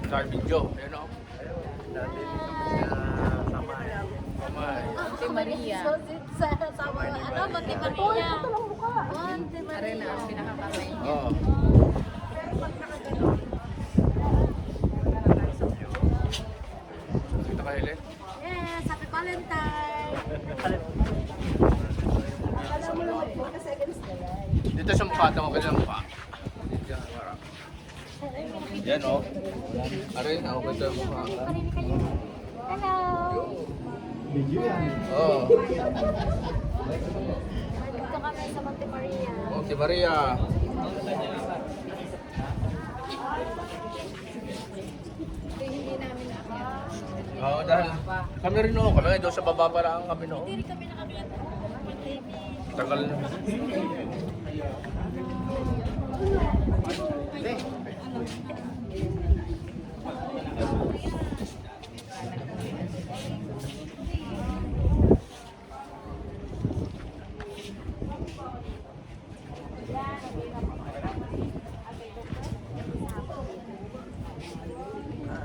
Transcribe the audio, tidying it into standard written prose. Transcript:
Sa video. Ayun o. Dati dito sa Samay. Kamay. Ate Maria. Sa ano, Ate Maria. Ate Maria. Arena, ang pinakakamay niya. Oo. Kita ka, Helen? Yes, happy Valentine. Dito sa mukha, tama ka sa mukha. Dito yan, parang. Yan o. Aray, ako ka sa mukha. Hello. Oo. Dito kami sa Monte Maria. Oh, si Maria. Ito yung hindi namin naakyat. Oo, dahil kami rin o. Kami doon sa baba pa lang kami no. Hindi rin kami nakabiyak. Tagal na.